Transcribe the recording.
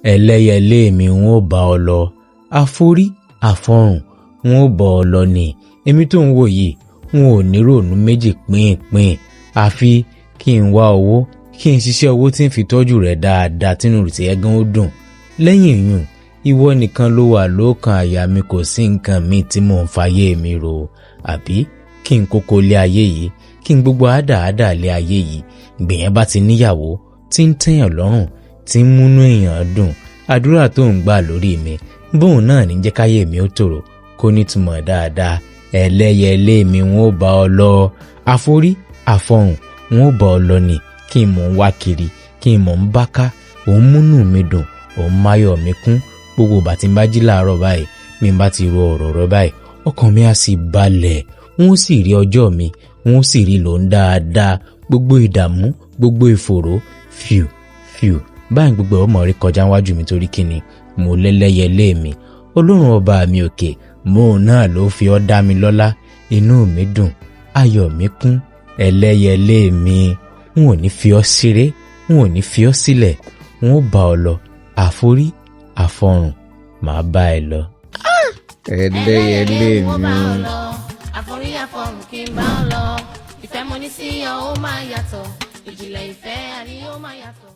ẹlẹ́yẹlé mi n ó bá ọ lọ, àforí àfọrùn n ó bá ọ lọ ni. Èmi tó ń wò yìí n ò ní ròònú méjì pínpín àfi kí n wá owó, kí n ṣiṣẹ́ owó tí ń fi tọ́jú rẹ̀ dáadáa tínú rẹ̀ ẹ̀gán ó dùn. Lẹ́yìn ìyún, ìwọ nìkan ló wà lọ́kàn àyà mi, kò sí nǹkan míì tí mò ń fayé mi rò. Àbí kí n kókó lé ayé yìí, kí n gbogbo àdáàdà lé ayé yìí. Gbèyàn bá ti níyàwó tí ń tẹ́yàn lọ́rùn, tí ń múnú èèyàn dùn. Àdúrà tó ń gbà lórí mi, bóun náà ní jẹ́ káyé mi ó tòrò kó nítumọ̀ dáadáa. Ẹlẹ́yẹlé mi n ó bá ọ lọ, àforí àfọrùn n ó bá ọ lọ ni. Kí n mò ń wá kiri, kí n mò ń bá ká, òun múnú mi dùn, òun máyọ̀ mi kún. Gbogbo ìgbà tí n bá jí láàárọ̀ báyìí, mi bá ti ro ọ̀rọ̀ rẹ báyìí, ọkàn mi á sì balẹ̀. Wọ́n sì rí ọjọ́ mi, wọ́n sì rí lò ń dáadáa. Gbogbo ìdààmú, gbogbo ìfòró, fìù báyìí gbogbo ọmọ rí kọjá wájú mi torí kíni mo lẹ́lẹ́yẹlé mi. Ọlọ́run ọba mi òkè, mo náà ló fi ọ́ dá mi lọ́lá. Inú mi dùn, ayọ̀ mi kún. Ẹlẹ́yẹlé mi, n ò ní fi ọ́ ṣeré, n ò ní fi ọ́ sílẹ̀. N ó bá ọ lọ, àforí àfọrùn màá bá ẹ lọ. Ẹlẹ́yẹlé mi. Àforí àfọrùn kí n bá ọ lọ. Ìfẹ́ mo ní sí ọ ó máa yàtọ̀, ìjìnlẹ̀ ìfẹ́ àní ó máa yàtọ̀.